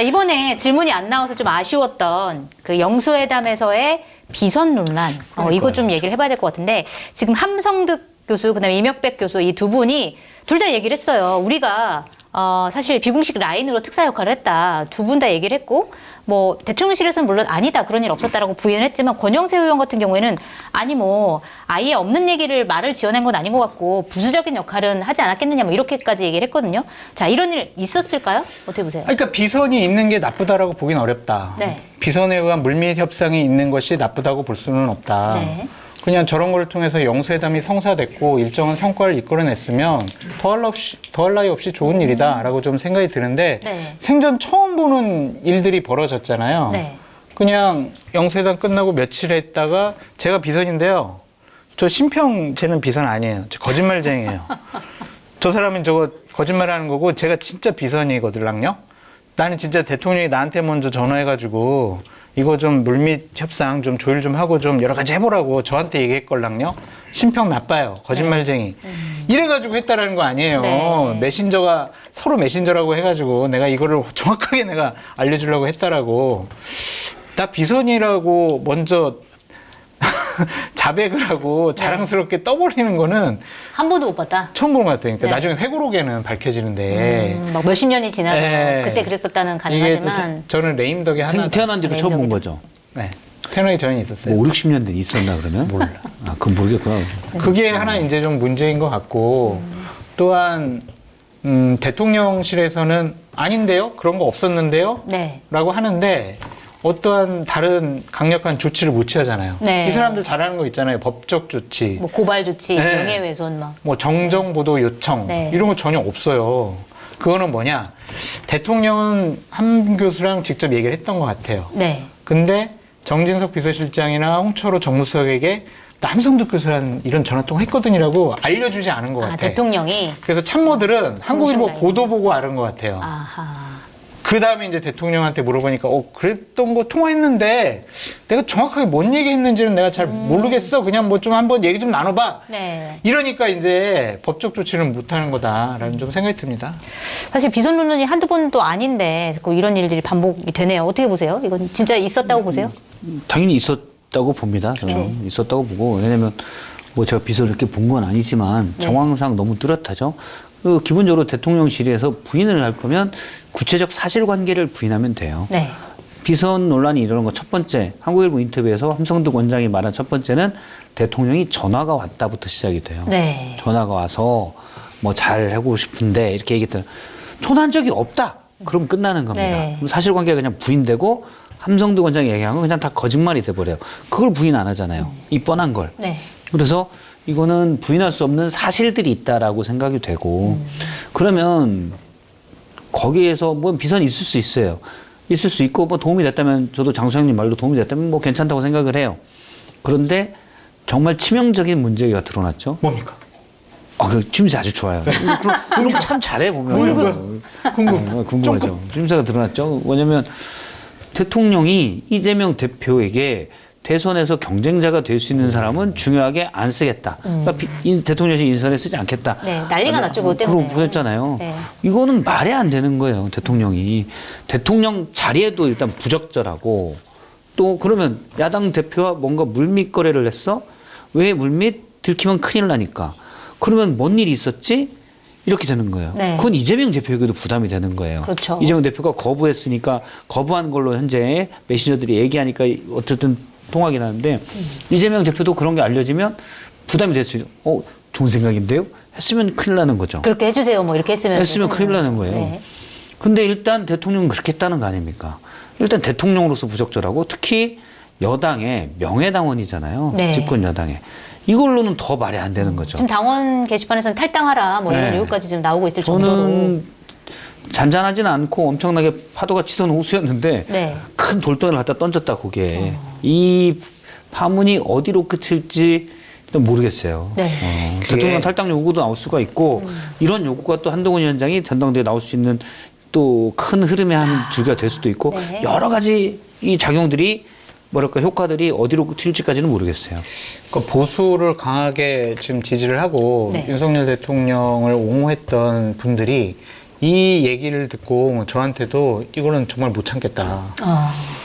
자, 이번에 질문이 안 나와서 좀 아쉬웠던 그 영수회담에서의 비선 논란. 이거 좀 얘기를 해봐야 될 것 같은데, 지금 함성득 교수, 그다음에 이명백 교수 이 두 분이 둘 다 얘기를 했어요. 우리가 사실 비공식 라인으로 특사 역할을 했다. 두 분 다 얘기를 했고, 뭐 대통령실에서는 물론 아니다, 그런 일 없었다라고 부인을 했지만, 권영세 의원 같은 경우에는 아니 뭐 아예 없는 얘기를 말을 지어낸 건 아닌 것 같고 부수적인 역할은 하지 않았겠느냐, 뭐 이렇게까지 얘기를 했거든요. 자, 이런 일 있었을까요? 어떻게 보세요? 그러니까 비선이 있는 게 나쁘다라고 보긴 어렵다. 네. 비선에 의한 물밑 협상이 있는 것이 나쁘다고 볼 수는 없다. 네. 그냥 저런 걸 통해서 영수회담이 성사됐고 일정한 성과를 이끌어냈으면 더할 나위 없이 좋은 일이다라고 좀 생각이 드는데, 네. 생전 처음 보는 일들이 벌어졌잖아요. 네. 그냥 영수회담 끝나고 며칠 했다가, 제가 비선인데요. 저 심평 쟤는 비선 아니에요. 저 거짓말쟁이에요. 저 사람은 저거 거짓말하는 거고, 제가 진짜 비선이거든요. 나는 진짜 대통령이 나한테 먼저 전화해가지고 이거 좀 물밑 협상 좀 조율 좀 하고 좀 여러 가지 해보라고 저한테 얘기했걸랑요. 심평 나빠요. 거짓말쟁이. 네. 이래가지고 했다라는 거 아니에요. 네. 메신저가 서로 메신저라고 해가지고 내가 이거를 정확하게 내가 알려주려고 했다라고. 나 비선이라고 먼저 자백을 하고 자랑스럽게 떠벌리는 거는 한 번도 못 봤다. 처음 본 것 같아요. 그러니까 네. 나중에 회고록에는 밝혀지는데. 막 몇십 년이 지나서 네. 그때 그랬었다는 이게 가능하지만. 저는 레임덕의 하나. 태어난 뒤로 처음 본 거죠. 네. 태어나기 전에 있었어요. 뭐 5, 60년 된 있었나 그러면? 몰라. 아, 그건 모르겠구나. 그게 하나 이제 좀 문제인 것 같고, 또한 대통령실에서는 아닌데요? 그런 거 없었는데요? 네. 라고 하는데 어떠한 다른 강력한 조치를 못 취하잖아요. 네. 이 사람들 잘하는 거 있잖아요. 법적 조치, 뭐 고발 조치, 네. 명예훼손 막. 뭐 정정보도 요청, 네. 이런 거 전혀 없어요. 그거는 뭐냐? 대통령은 함 교수랑 직접 얘기를 했던 것 같아요. 네. 근데 정진석 비서실장이나 홍철호 정무수석에게 함성득 교수란 이런 전화통화 했거든이라고 알려주지 않은 것 같아요. 대통령이. 그래서 참모들은 한국일보 라인. 보도 보고 아는 것 같아요. 아하. 그 다음에 이제 대통령한테 물어보니까 그랬던 거 통화했는데 내가 정확하게 뭔 얘기했는지는 내가 잘 모르겠어. 그냥 뭐 좀 한번 얘기 좀 나눠봐. 네. 이러니까 이제 법적 조치는 못하는 거다라는 좀 생각이 듭니다. 사실 비선 논란이 한두 번도 아닌데 자꾸 이런 일들이 반복이 되네요. 어떻게 보세요? 이건 진짜 있었다고 보세요? 당연히 있었다고 봅니다. 저는 네. 있었다고 보고, 왜냐면 뭐 제가 비서를 이렇게 본 건 아니지만 네. 정황상 너무 뚜렷하죠. 기본적으로 대통령실에서 부인을 할 거면 구체적 사실관계를 부인하면 돼요. 네. 비선 논란이 일어난 거 첫 번째, 한국일보 인터뷰에서 함성득 원장이 말한 첫 번째는 대통령이 전화가 왔다부터 시작이 돼요. 네. 전화가 와서 뭐 잘 하고 싶은데 이렇게 얘기했더니 전화한 적이 없다. 그럼 끝나는 겁니다. 네. 그럼 사실관계가 그냥 부인되고 함성득 원장이 얘기한 건 그냥 다 거짓말이 돼버려요. 그걸 부인 안 하잖아요. 이 뻔한 걸. 네. 그래서 이거는 부인할 수 없는 사실들이 있다라고 생각이 되고, 그러면 거기에서 뭐 비선이 있을 수 있어요. 있을 수 있고 뭐 도움이 됐다면, 저도 장수영님 말로 도움이 됐다면 뭐 괜찮다고 생각을 해요. 그런데 정말 치명적인 문제가 드러났죠. 뭡니까? 그 취임새 아주 좋아요. 그럼 참 잘해 보면. 궁금하죠. 취임새가 드러났죠. 뭐냐면 대통령이 이재명 대표에게 대선에서 경쟁자가 될 수 있는 사람은 중요하게 안 쓰겠다. 그러니까 대통령실 인선에 쓰지 않겠다. 네. 난리가 났죠, 그것 때문에. 그러고 보냈잖아요. 네. 이거는 말이 안 되는 거예요, 대통령이. 대통령 자리에도 일단 부적절하고, 또 그러면 야당 대표와 뭔가 물밑 거래를 했어? 왜 물밑? 들키면 큰일 나니까. 그러면 뭔 일이 있었지? 이렇게 되는 거예요. 네. 그건 이재명 대표에게도 부담이 되는 거예요. 그렇죠. 이재명 대표가 거부했으니까, 거부한 걸로 현재 메신저들이 얘기하니까 어쨌든 통하긴 하는데, 이재명 대표도 그런 게 알려지면 부담이 될 수 있어요. 좋은 생각인데요? 했으면 큰일 나는 거죠. 그렇게 해주세요. 뭐 이렇게 했으면 큰일 나는 거예요. 네. 근데 일단 대통령은 그렇게 했다는 거 아닙니까? 일단 대통령으로서 부적절하고, 특히 여당의 명예당원이잖아요. 네. 집권 여당의. 이걸로는 더 말이 안 되는 거죠. 지금 당원 게시판에서는 탈당하라 뭐 이런 네. 요구까지 지금 나오고 있을 정도로. 저는 잔잔하진 않고 엄청나게 파도가 치던 호수였는데, 네. 큰 돌덩이를 갖다 던졌다, 거기에. 이 파문이 어디로 그칠지 일단 모르겠어요. 네. 대통령 탈당 요구도 나올 수가 있고, 이런 요구가 또 한동훈 위원장이 전당대회에 나올 수 있는 또 큰 흐름의 한 주기가 될 수도 있고, 네. 여러 가지 이 작용들이, 뭐랄까, 효과들이 어디로 튈지까지는 모르겠어요. 그러니까 보수를 강하게 지금 지지를 하고 네. 윤석열 대통령을 옹호했던 분들이 이 얘기를 듣고 저한테도 이거는 정말 못 참겠다.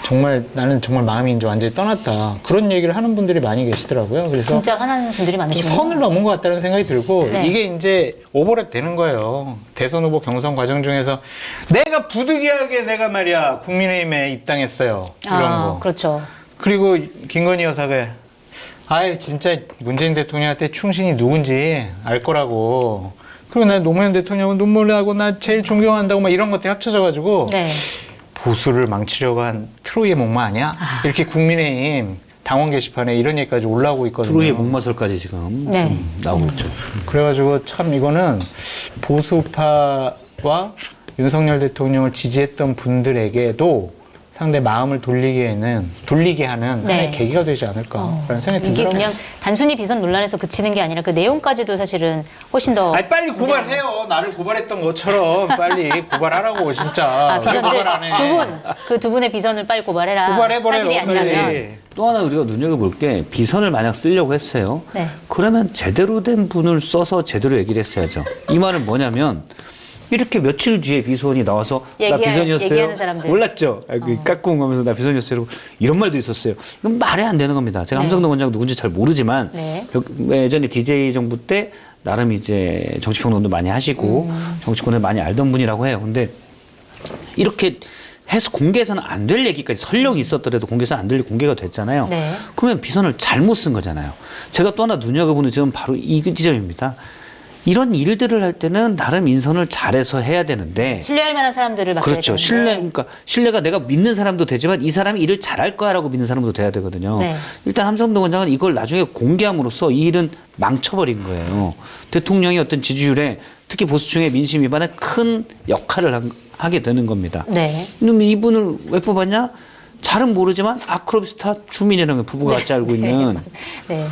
정말 나는 정말 마음이 이제 완전히 떠났다. 그런 얘기를 하는 분들이 많이 계시더라고요. 그래서 진짜 화나는 분들이 많으시군요. 선을 넘은 것 같다는 생각이 들고 네. 이게 이제 오버랩 되는 거예요. 대선 후보 경선 과정 중에서 내가 부득이하게 내가 말이야 국민의힘에 입당했어요. 이런 거. 그렇죠. 그리고 김건희 여사가 아예 진짜 문재인 대통령한테 충신이 누군지 알 거라고. 그리고 나 노무현 대통령은 눈물 나고 나 제일 존경한다고 막 이런 것들이 합쳐져가지고 네. 보수를 망치려고 한 트로이의 목마 아니야? 이렇게 국민의힘 당원 게시판에 이런 얘기까지 올라오고 있거든요. 트로이의 목마설까지 지금 네. 좀 나오고 있죠. 그래가지고 참 이거는 보수파와 윤석열 대통령을 지지했던 분들에게도 상대 마음을 돌리게 하는 네. 하나의 계기가 되지 않을까라는 생각이 이게 들더라고요. 그냥 단순히 비선 논란에서 그치는 게 아니라 그 내용까지도 사실은 훨씬 더. 아니 빨리 고발해요. 나를 고발했던 것처럼 빨리 고발하라고 진짜. 왜 비선들 고발 안 해? 그 두 분의 비선을 빨리 고발해라. 고발해버려요. 사실이 아니라면. 빨리. 또 하나 우리가 눈여겨볼 게 비선을 만약 쓰려고 했어요. 네. 그러면 제대로 된 분을 써서 제대로 얘기를 했어야죠. 이 말은 뭐냐면 이렇게 며칠 뒤에 비서원이 나와서 나 비선이었어요. 얘기하는 사람들. 몰랐죠. 깎고 가면서 나 비선이었어요. 이런 말도 있었어요. 이건 말이 안 되는 겁니다. 제가 네. 함성동 원장 누군지 잘 모르지만 네. 예전에 DJ 정부 때 나름 이제 정치평론도 많이 하시고 정치권을 많이 알던 분이라고 해요. 근데 이렇게 해서 공개해서는 안 될 얘기까지 설령이 있었더라도 공개해서는 안 될 공개가 됐잖아요. 네. 그러면 비선을 잘못 쓴 거잖아요. 제가 또 하나 눈여겨보는 점은 바로 이 지점입니다. 이런 일들을 할 때는 나름 인선을 잘해서 해야 되는데 신뢰할 만한 사람들을 맡아야 그렇죠. 되는데. 그러니까 신뢰가 내가 믿는 사람도 되지만 이 사람이 일을 잘할 거야라고 믿는 사람도 돼야 되거든요. 네. 일단 함성동 원장은 이걸 나중에 공개함으로써 이 일은 망쳐버린 거예요. 대통령의 어떤 지지율에 특히 보수층의 민심 위반에 큰 역할을 하게 되는 겁니다. 네. 그럼 이분을 왜 뽑았냐? 잘은 모르지만 아크로비스타 주민이라는 부부가 같이 알고 있는 네.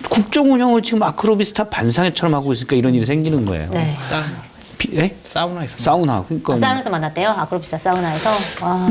국정 운영을 지금 아크로비스타 반상회처럼 하고 있으니까 이런 일이 생기는 거예요. 네. 사우나에서. 사우나. 그러니까 사우나에서 만났대요. 아크로비스타 사우나에서.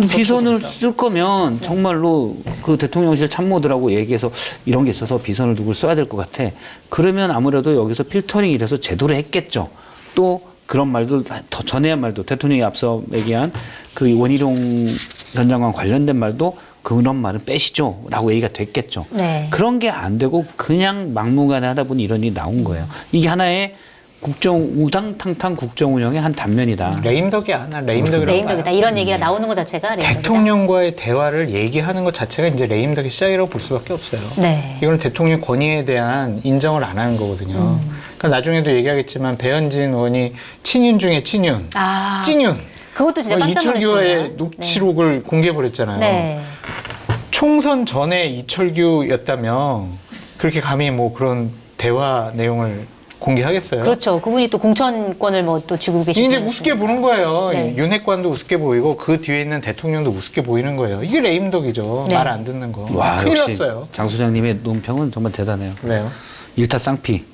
비선을 쓸 거면 정말로 그 대통령실 참모들하고 얘기해서 이런 게 있어서 비선을 누굴 써야 될 것 같아. 그러면 아무래도 여기서 필터링이 돼서 제대로 했겠죠. 또 그런 말도 더 전에 한 말도 대통령이 앞서 얘기한 그 원희룡 전 장관 관련된 말도 그런 말은 빼시죠 라고 얘기가 됐겠죠. 네. 그런 게 안 되고 그냥 막무가내 하다 보니 이런 일이 나온 거예요. 이게 하나의 우당탕탕 국정 운영의 한 단면이다. 레임덕이야. 나 레임덕이라고 레임덕이다. 봐요. 이런 얘기가 나오는 것 자체가 레임덕이다. 대통령과의 대화를 얘기하는 것 자체가 이제 레임덕의 시작이라고 볼 수밖에 없어요. 네. 이거는 대통령 권위에 대한 인정을 안 하는 거거든요. 그러니까 나중에도 얘기하겠지만 배현진 의원이 친윤 중에 친윤, 아. 찐윤. 그것도 진짜 깜짝 이철규와의 놀랐습니다. 녹취록을 공개해버렸잖아요. 네. 총선 전에 이철규였다면 그렇게 감히 뭐 그런 대화 내용을 공개하겠어요? 그렇죠. 그분이 또 공천권을 뭐 또 쥐고 계시고. 이제 우습게 보는 거예요. 네. 윤핵관도 우습게 보이고 그 뒤에 있는 대통령도 우습게 보이는 거예요. 이게 레임덕이죠. 네. 말 안 듣는 거. 와, 큰일 역시 났어요. 장 소장님의 논평은 정말 대단해요. 왜요? 일타쌍피.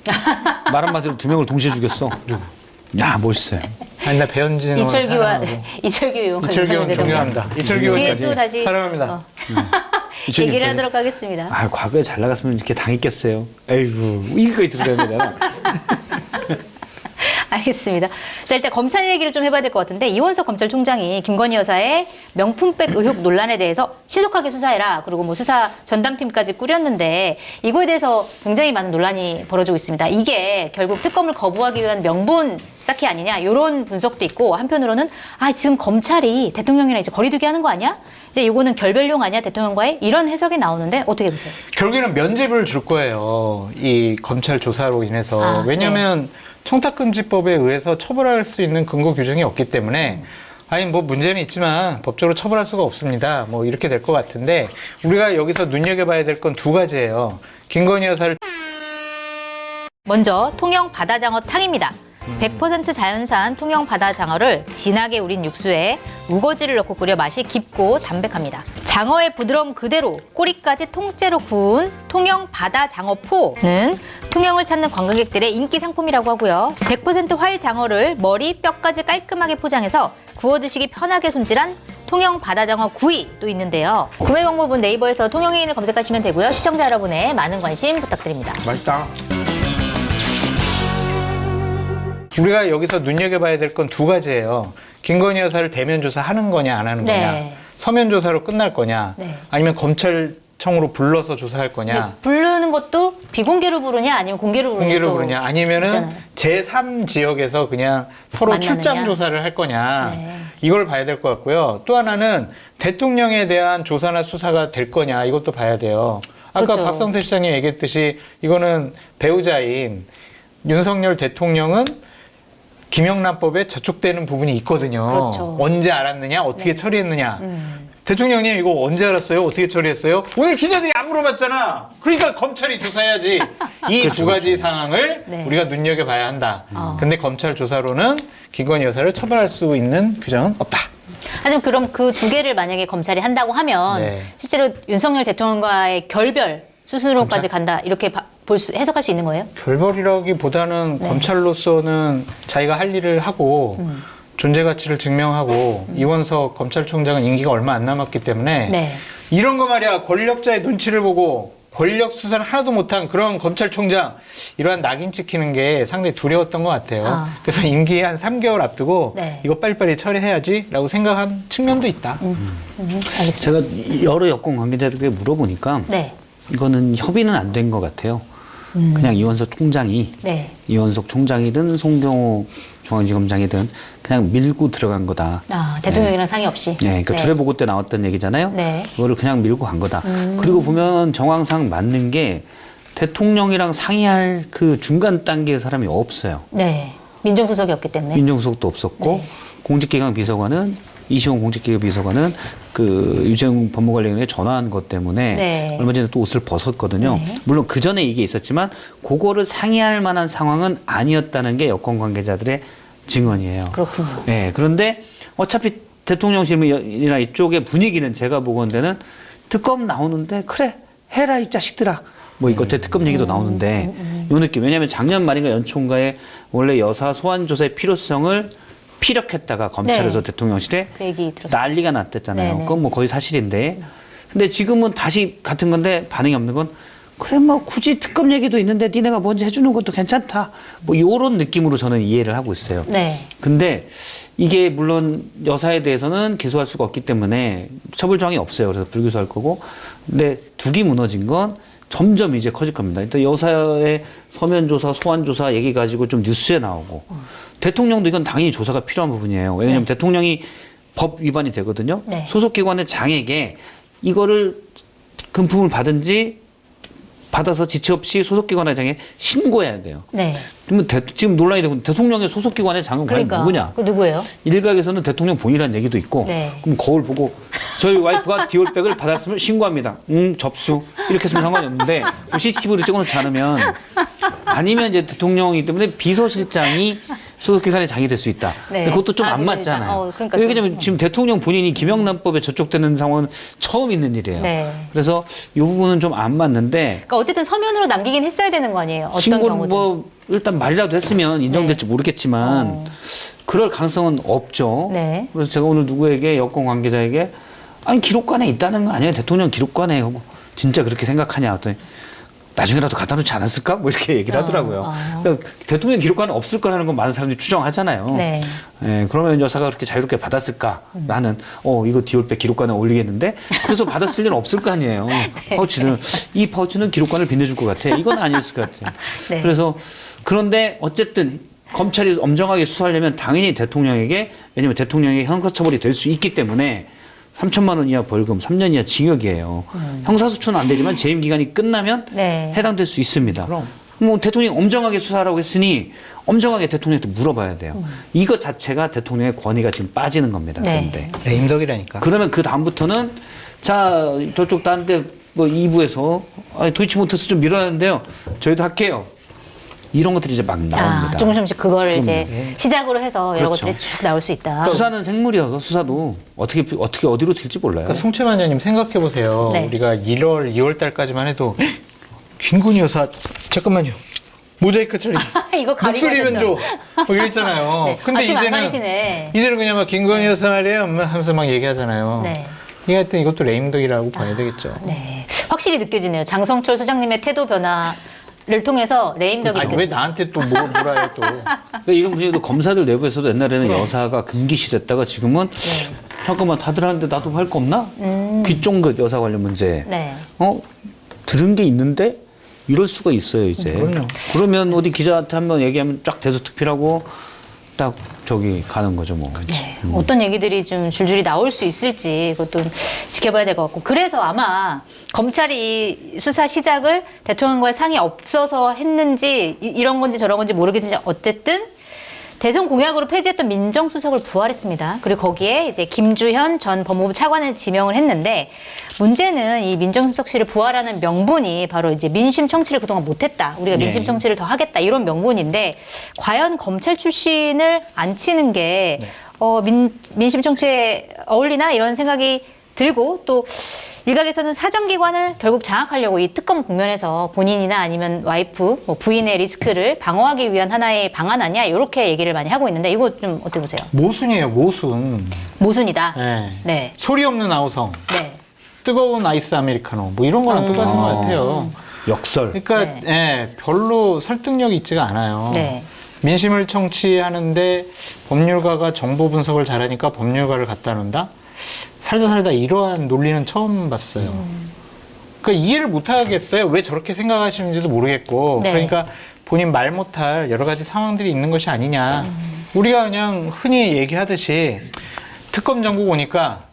말 한마디로 두 명을 동시에 죽였어. 야, 멋있어요. 아니 나 배현진 의원 이철규와 사랑하고. 이철규 의원까지 이철규 의원 설명되던 존경합니다. 이철규 뒤에 의원까지 또 다시 사랑합니다. 이철규 얘기를 의원까지. 하도록 하겠습니다. 아, 과거에 잘 나갔으면 이렇게 당했겠어요. 에이구, 이거까지 들어가야 되나? 알겠습니다. 자, 일단 검찰 얘기를 좀 해봐야 될 것 같은데 이원석 검찰총장이 김건희 여사의 명품백 의혹 논란에 대해서 신속하게 수사해라. 그리고 뭐 수사 전담팀까지 꾸렸는데 이거에 대해서 굉장히 많은 논란이 벌어지고 있습니다. 이게 결국 특검을 거부하기 위한 명분 쌓기 아니냐 이런 분석도 있고 한편으로는 아 지금 검찰이 대통령이랑 이제 거리두기 하는 거 아니야? 이제 이거는 결별용 아니야 대통령과의 이런 해석이 나오는데 어떻게 보세요? 결국에는 면죄부를 줄 거예요. 이 검찰 조사로 인해서. 아, 왜냐하면 청탁금지법에 의해서 처벌할 수 있는 근거 규정이 없기 때문에 아니 뭐 문제는 있지만 법적으로 처벌할 수가 없습니다. 뭐 이렇게 될 것 같은데 우리가 여기서 눈여겨봐야 될 건 두 가지예요. 김건희 여사를 먼저 통영 바다장어 탕입니다. 100% 자연산 통영 바다장어를 진하게 우린 육수에 우거지를 넣고 끓여 맛이 깊고 담백합니다. 장어의 부드러움 그대로 꼬리까지 통째로 구운 통영 바다장어포는 통영을 찾는 관광객들의 인기 상품이라고 하고요. 100% 활장어를 머리, 뼈까지 깔끔하게 포장해서 구워 드시기 편하게 손질한 통영 바다장어 구이도 있는데요. 구매 방법은 네이버에서 통영인을 검색하시면 되고요. 시청자 여러분의 많은 관심 부탁드립니다. 맛있다. 우리가 여기서 눈여겨봐야 될 건 두 가지예요. 김건희 여사를 대면 조사하는 거냐 안 하는 거냐. 네. 서면 조사로 끝날 거냐. 네. 아니면 검찰청으로 불러서 조사할 근데 거냐. 부르는 것도 비공개로 부르냐 아니면 공개로 부르냐 공개로 또 부르냐. 아니면은 있잖아요. 제3지역에서 그냥 서로 만나느냐. 출장 조사를 할 거냐. 네. 이걸 봐야 될 것 같고요. 또 하나는 대통령에 대한 조사나 수사가 될 거냐. 이것도 봐야 돼요. 아까 그렇죠. 박성태 시장님 얘기했듯이 이거는 배우자인 윤석열 대통령은 김영란법에 저촉되는 부분이 있거든요. 그렇죠. 언제 알았느냐, 어떻게 네. 처리했느냐. 대통령님 이거 언제 알았어요? 어떻게 처리했어요? 오늘 기자들이 안 물어봤잖아. 그러니까 검찰이 조사해야지. 이 두 그렇죠, 가지 상황을 네. 우리가 눈여겨봐야 한다. 어. 근데 검찰 조사로는 김건희 여사를 처벌할 수 있는 규정은 없다. 하지만 그럼 그 두 개를 만약에 검찰이 한다고 하면 네. 실제로 윤석열 대통령과의 결별 수순으로까지 간다 이렇게 해석할 수 있는 거예요? 결벌이라기보다는 네. 검찰로서는 자기가 할 일을 하고 존재 가치를 증명하고 이원석 검찰총장은 임기가 얼마 안 남았기 때문에 네. 이런 거 말이야. 권력자의 눈치를 보고 권력 수사를 하나도 못한 그런 검찰총장 이러한 낙인 찍히는 게 상당히 두려웠던 것 같아요. 아. 그래서 임기 한 3개월 앞두고 네. 이거 빨리빨리 처리해야지라고 생각한 측면도 있다. 알겠습니다. 제가 여러 여권 관계자들에게 물어보니까 네. 이거는 협의는 안 된 것 같아요. 그냥 이원석 총장이 네. 이원석 총장이든 송경호 중앙지검장이든 그냥 밀고 들어간 거다. 아, 대통령이랑 상의 없이. 네, 그러니까 네. 주례보고 때 나왔던 얘기잖아요. 네. 그거를 그냥 밀고 간 거다. 그리고 보면 정황상 맞는 게 대통령이랑 상의할 그 중간 단계의 사람이 없어요. 네. 민정수석이 없기 때문에. 민정수석도 없었고 네. 공직기강 비서관은 이시원 공직기강 비서관은 그 유재용 법무관리관에 전화한 것 때문에 네. 얼마 전에 또 옷을 벗었거든요. 네. 물론 그 전에 이게 있었지만 그거를 상의할 만한 상황은 아니었다는 게 여권 관계자들의 증언이에요. 그렇군요. 네, 그런데 어차피 대통령실이나 이쪽의 분위기는 제가 보건대는 특검 나오는데 그래 해라 이 자식들아. 뭐 이거 제 특검 얘기도 나오는데 요 느낌. 왜냐하면 작년 말인가 연초인가에 원래 여사 소환 조사의 필요성을 피력했다가 검찰에서 네. 대통령실에 그 얘기 들었어요. 난리가 났댔잖아요. 네네. 그건 뭐 거의 사실인데. 근데 지금은 다시 같은 건데 반응이 없는 건 그래 뭐 굳이 특검 얘기도 있는데 니네가 먼저 해주는 것도 괜찮다. 뭐 요런 느낌으로 저는 이해를 하고 있어요. 네. 근데 이게 물론 여사에 대해서는 기소할 수가 없기 때문에 처벌 조항이 없어요. 그래서 불기소할 거고. 근데 둑이 무너진 건 점점 이제 커질 겁니다. 일단 여사의 서면 조사, 소환 조사 얘기 가지고 좀 뉴스에 나오고 대통령도 이건 당연히 조사가 필요한 부분이에요. 왜냐하면 대통령이 법 위반이 되거든요. 네. 소속기관의 장에게 이거를 금품을 받은지 받아서 지체 없이 소속기관의 장에 신고해야 돼요. 네. 그러면 지금 논란이 되고 대통령의 소속기관의 장은 과연 그러니까. 누구냐? 그 누구예요? 일각에서는 대통령 본인이라는 얘기도 있고 네. 그럼 거울 보고 저희 와이프가 디올백을 받았으면 신고합니다. 접수. 이렇게 했으면 상관이 없는데 CCTV로 찍어놓지 않으면 아니면 이제 대통령이기 때문에 비서실장이 소속기관의 장이 될 수 있다. 네. 근데 그것도 좀 아, 안 비서실장. 맞잖아요. 그러니까 왜냐하면 지금 대통령 본인이 김영란법에 저촉되는 상황은 처음 있는 일이에요. 네. 그래서 이 부분은 좀 안 맞는데 그러니까 어쨌든 서면으로 남기긴 했어야 되는 거 아니에요? 어떤 신고는 경우든. 뭐 일단 말이라도 했으면 인정될지 모르겠지만 그럴 가능성은 없죠. 네. 그래서 제가 오늘 누구에게 여권 관계자에게 아니 기록관에 있다는 거 아니에요? 대통령 기록관에 하고 진짜 그렇게 생각하냐 했더니 나중에라도 갖다 놓지 않았을까? 뭐 이렇게 얘기를 하더라고요. 그러니까 대통령 기록관에 없을 거라는 건 많은 사람들이 추정하잖아요. 네. 예, 그러면 여사가 그렇게 자유롭게 받았을까라는 이거 디올백 기록관에 올리겠는데 그래서 받았을 일은 없을 거 아니에요. 파우치는 이 파우치는 기록관을 빛내줄 것 같아. 이건 아니었을 것 같아요. 네. 그래서 그런데 어쨌든 검찰이 엄정하게 수사하려면 당연히 대통령에게 왜냐하면 대통령에게 형사처벌이 될 수 있기 때문에 3천만 원 이하 벌금, 3년 이하 징역이에요. 형사소추는 안 되지만 재임 기간이 끝나면 네. 해당될 수 있습니다. 그럼. 뭐 대통령이 엄정하게 수사하라고 했으니 엄정하게 대통령한테 물어봐야 돼요. 이것 자체가 대통령의 권위가 지금 빠지는 겁니다. 네. 그런데 임덕이라니까. 그러면 그 다음부터는 자 저쪽 다른데 뭐 2부에서 도이치모터스 좀 밀어내는데요. 저희도 할게요. 이런 것들이 이제 막 나옵니다. 아, 조금씩 그걸 이제 시작으로 해서 여러 그렇죠. 것들이 쭉 나올 수 있다. 수사는 생물이어서 수사도 어떻게 어디로 튈지 몰라요. 그러니까 송채만 의원님 생각해 보세요. 네. 우리가 1월, 2월 달까지만 해도 김건희 여사 잠깐만요. 모자이크 처리. 이거 목소리면 가리가셨죠? 줘. 뭐 이랬잖아요. 네. 근데 지금 안 이제는 가리시네. 이제는 그냥 막 김건희 여사 말이에요 하면서 막 얘기하잖아요. 네. 이게 하여튼 이것도 레임덕이라고 봐야 되겠죠. 네. 확실히 느껴지네요. 장성철 소장님의 태도 변화. 통해서 레임덕이 아니, 왜 나한테 또 뭐라 해 또. 그러니까 이런 분위기도 검사들 내부에서도 옛날에는 여사가 금기시됐다가 지금은 잠깐만 다들 하는데 나도 할 거 없나? 귀쫑긋 여사 관련 문제. 네. 들은 게 있는데 이럴 수가 있어요 이제. 그럼요. 그러면 어디 기자한테 한번 얘기하면 쫙 대수특필하고 딱 저기 가는 거죠 뭐. 네. 어떤 얘기들이 좀 줄줄이 나올 수 있을지 그것도 지켜봐야 될 것 같고 그래서 아마 검찰이 이 수사 시작을 대통령과의 상의 없어서 했는지 이런 건지 저런 건지 모르겠는데 어쨌든 대선 공약으로 폐지했던 민정수석을 부활했습니다. 그리고 거기에 이제 김주현 전 법무부 차관을 지명을 했는데 문제는 이 민정수석실을 부활하는 명분이 바로 이제 민심 청취를 그동안 못했다. 우리가 민심 청취를 더 하겠다. 이런 명분인데 과연 검찰 출신을 안 치는 게 민심 청취에 어울리나 이런 생각이 들고 또 일각에서는 사정기관을 결국 장악하려고 이 특검 국면에서 본인이나 아니면 와이프, 뭐 부인의 리스크를 방어하기 위한 하나의 방안 아니야? 이렇게 얘기를 많이 하고 있는데 이거 좀 어떻게 보세요? 모순이에요, 모순. 모순이다. 네. 네. 소리 없는 아우성. 네. 뜨거운 아이스 아메리카노. 뭐 이런 거랑 똑같은 것 같아요. 역설. 그러니까 네. 예, 별로 설득력이 있지가 않아요. 네. 민심을 청취하는데 법률가가 정보 분석을 잘하니까 법률가를 갖다 놓는다? 살다 이러한 논리는 처음 봤어요. 그러니까 이해를 못 하겠어요. 왜 저렇게 생각하시는지도 모르겠고. 네. 그러니까 본인 말 못할 여러 가지 상황들이 있는 것이 아니냐. 우리가 그냥 흔히 얘기하듯이 특검 정국 오니까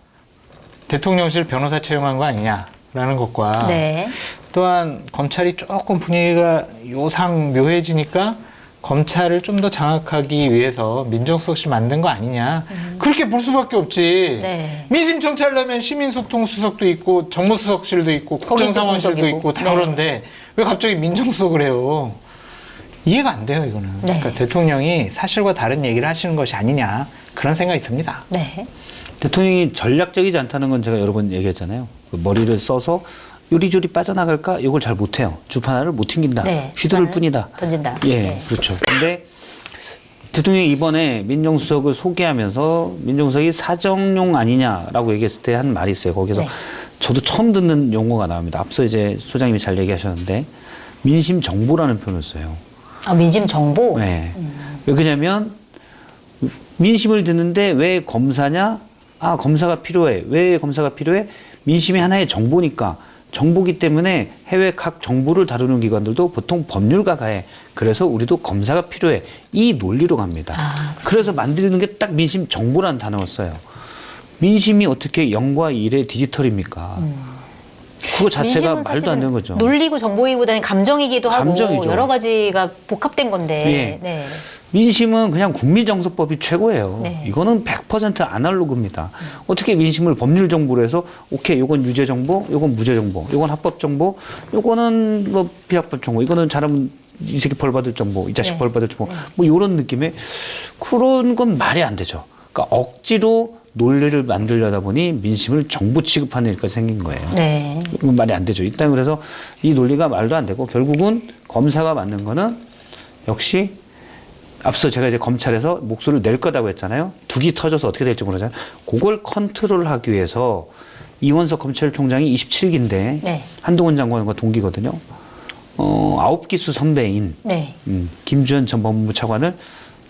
대통령실 변호사 채용한 거 아니냐라는 것과 네. 또한 검찰이 조금 분위기가 요상묘해지니까 검찰을 좀 더 장악하기 위해서 민정수석실 만든 거 아니냐. 그렇게 볼 수밖에 없지. 네. 민심청취하려면 시민소통수석도 있고 정무수석실도 있고 국정상황실도 공적이고. 있고 다 네. 그런데 왜 갑자기 민정수석을 해요. 이해가 안 돼요 이거는. 네. 그러니까 대통령이 사실과 다른 얘기를 하시는 것이 아니냐 그런 생각이 듭니다. 네. 대통령이 전략적이지 않다는 건 제가 여러 번 얘기했잖아요. 그 머리를 써서 요리조리 빠져나갈까? 이걸 잘 못해요. 주판 하나를 못 튕긴다. 네. 휘두를 뿐이다. 던진다. 예, 네. 그렇죠. 근데 대통령이 이번에 민정수석을 소개하면서 민정수석이 사정용 아니냐라고 얘기했을 때 한 말이 있어요. 거기서 네. 저도 처음 듣는 용어가 나옵니다. 앞서 이제 소장님이 잘 얘기하셨는데 민심 정보라는 표현을 써요. 아, 민심 정보? 네. 왜 그러냐면 민심을 듣는데 왜 검사냐? 아, 검사가 필요해. 왜 검사가 필요해? 민심이 하나의 정보니까. 정보기 때문에 해외 각 정보를 다루는 기관들도 보통 법률가가 해. 그래서 우리도 검사가 필요해. 이 논리로 갑니다. 아, 그래서 만드는 게 딱 민심 정보라는 단어를 써요. 민심이 어떻게 0과 1의 디지털입니까? 그거 자체가 민심은 말도 안 되는 거죠. 논리고 정보이기보다는 감정이기도 하고 감정이죠. 여러 가지가 복합된 건데. 예. 네. 민심은 그냥 국민정서법이 최고예요. 네. 이거는 100% 아날로그입니다. 어떻게 민심을 법률 정보로 해서 오케이 요건 유죄 정보, 요건 무죄 정보, 요건 합법 정보, 요거는 뭐 비합법 정보, 이거는 잘하면 이 새끼 벌 받을 정보, 이 자식 네. 벌 받을 정보, 뭐 요런 느낌의 그런 건 말이 안 되죠. 그러니까 억지로 논리를 만들려다 보니 민심을 정보 취급하는 일까지 생긴 거예요. 네. 이건 말이 안 되죠. 일단 그래서 이 논리가 말도 안 되고 결국은 검사가 맞는 거는 역시 앞서 제가 이제 검찰에서 목소리를 낼 거다고 했잖아요. 둑이 터져서 어떻게 될지 모르잖아요. 그걸 컨트롤하기 위해서 이원석 검찰총장이 27기인데 네. 한동훈 장관과 동기거든요. 9기수 선배인 네. 김주현 전 법무부 차관을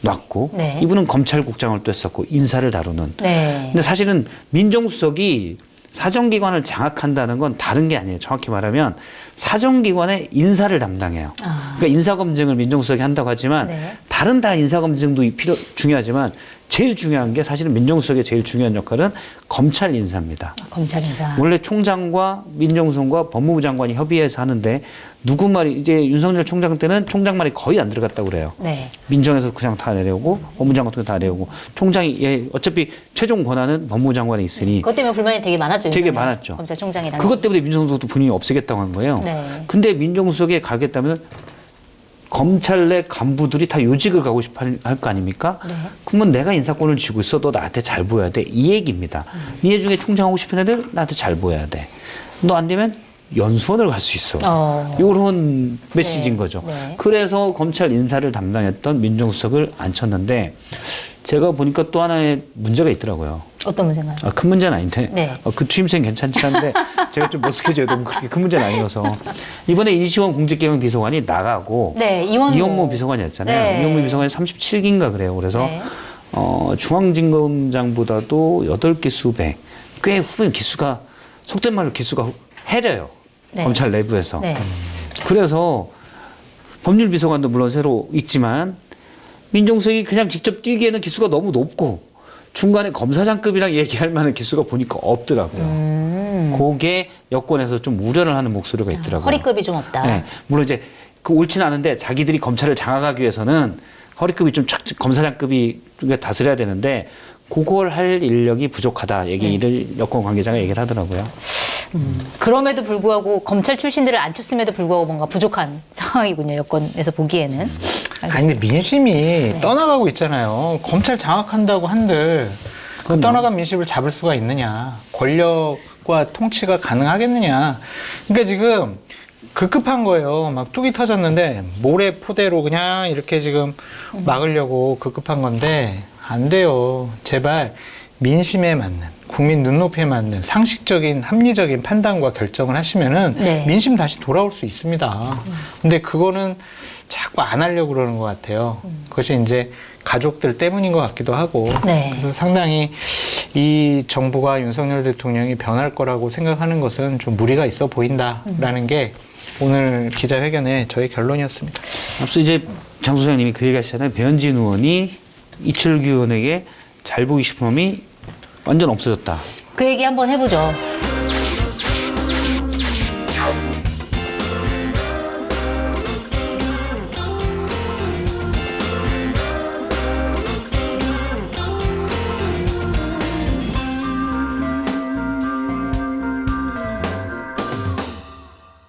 놨고 네. 이분은 검찰국장을 또 했었고 인사를 다루는. 네. 근데 사실은 민정수석이 사정기관을 장악한다는 건 다른 게 아니에요. 정확히 말하면 사정기관의 인사를 담당해요. 아. 그러니까 인사검증을 민정수석이 한다고 하지만 네. 다른 다 인사검증도 중요하지만 제일 중요한 게 사실은 민정수석의 제일 중요한 역할은 검찰 인사입니다. 검찰 인사. 원래 총장과 민정수석과 법무부 장관이 협의해서 하는데 누구 말이 이제 윤석열 총장 때는 총장 말이 거의 안 들어갔다고 그래요. 네. 민정에서 그냥 다 내려오고 법무부 장관 통해 다 내려오고 총장이 어차피 최종 권한은 법무부 장관에 있으니 그것 때문에 불만이 되게 많았죠. 되게 윤석열 많았죠. 검찰총장이 당시. 그것 때문에 민정수석도 분위기 없애겠다고 한 거예요. 네. 근데 민정수석에 가겠다면 검찰 내 간부들이 다 요직을 가고 싶어 할 거 아닙니까? 네. 그러면 내가 인사권을 쥐고 있어. 너 나한테 잘 보여야 돼. 이 얘기입니다. 니네 중에 총장 하고 싶은 애들 나한테 잘 보여야 돼. 너 안 되면 연수원을 갈 수 있어. 이런 메시지인 네. 거죠. 네. 그래서 검찰 인사를 담당했던 민정수석을 앉혔는데 제가 보니까 또 하나의 문제가 있더라고요. 어떤 문제인가요? 큰 문제는 아닌데 네. 그 취임생 괜찮긴 한데 제가 좀 머쓱해져요. 너무 그렇게 큰 문제는 아니어서 이번에 이시원 공직개혁 비서관이 나가고 네, 이원모 비서관이었잖아요. 네. 이원모 비서관이 37기인가 그래요. 그래서 네. 중앙지검장보다도 8개 수배, 꽤 후배 기수가 속된 말로 기수가 해려요. 네. 검찰 내부에서. 네. 그래서 법률비서관도 물론 새로 있지만 민정수석이 그냥 직접 뛰기에는 기수가 너무 높고 중간에 검사장급이랑 얘기할 만한 기수가 보니까 없더라고요. 그게 여권에서 좀 우려를 하는 목소리가 있더라고요. 허리급이 좀 없다. 네, 물론 이제 그 옳지는 않은데 자기들이 검찰을 장악하기 위해서는 허리급이 좀 검사장급이 다스려야 되는데 그걸 할 인력이 부족하다 얘기를 여권 관계자가 얘기를 하더라고요. 그럼에도 불구하고 검찰 출신들을 안 쳤음에도 불구하고 뭔가 부족한 상황이군요. 여권에서 보기에는. 아니 근데 민심이 떠나가고 있잖아요. 검찰 장악한다고 한들 그 떠나간 민심을 잡을 수가 있느냐? 권력과 통치가 가능하겠느냐? 그러니까 지금 급급한 거예요. 막 뚝이 터졌는데 모래 포대로 그냥 이렇게 지금 막으려고 급급한 건데 안 돼요. 제발 민심에 맞는, 국민 눈높이에 맞는 상식적인 합리적인 판단과 결정을 하시면은 네. 민심 다시 돌아올 수 있습니다. 근데 그거는 자꾸 안 하려고 그러는 것 같아요. 그것이 이제 가족들 때문인 것 같기도 하고. 네. 그래서 상당히 이 정부가 윤석열 대통령이 변할 거라고 생각하는 것은 좀 무리가 있어 보인다라는 게 오늘 기자회견의 저의 결론이었습니다. 앞서 이제 장 소장님이 그 얘기 하시잖아요. 배현진 의원이 이철규 의원에게 잘 보기 싶음이 완전 없어졌다. 그 얘기 한번 해보죠.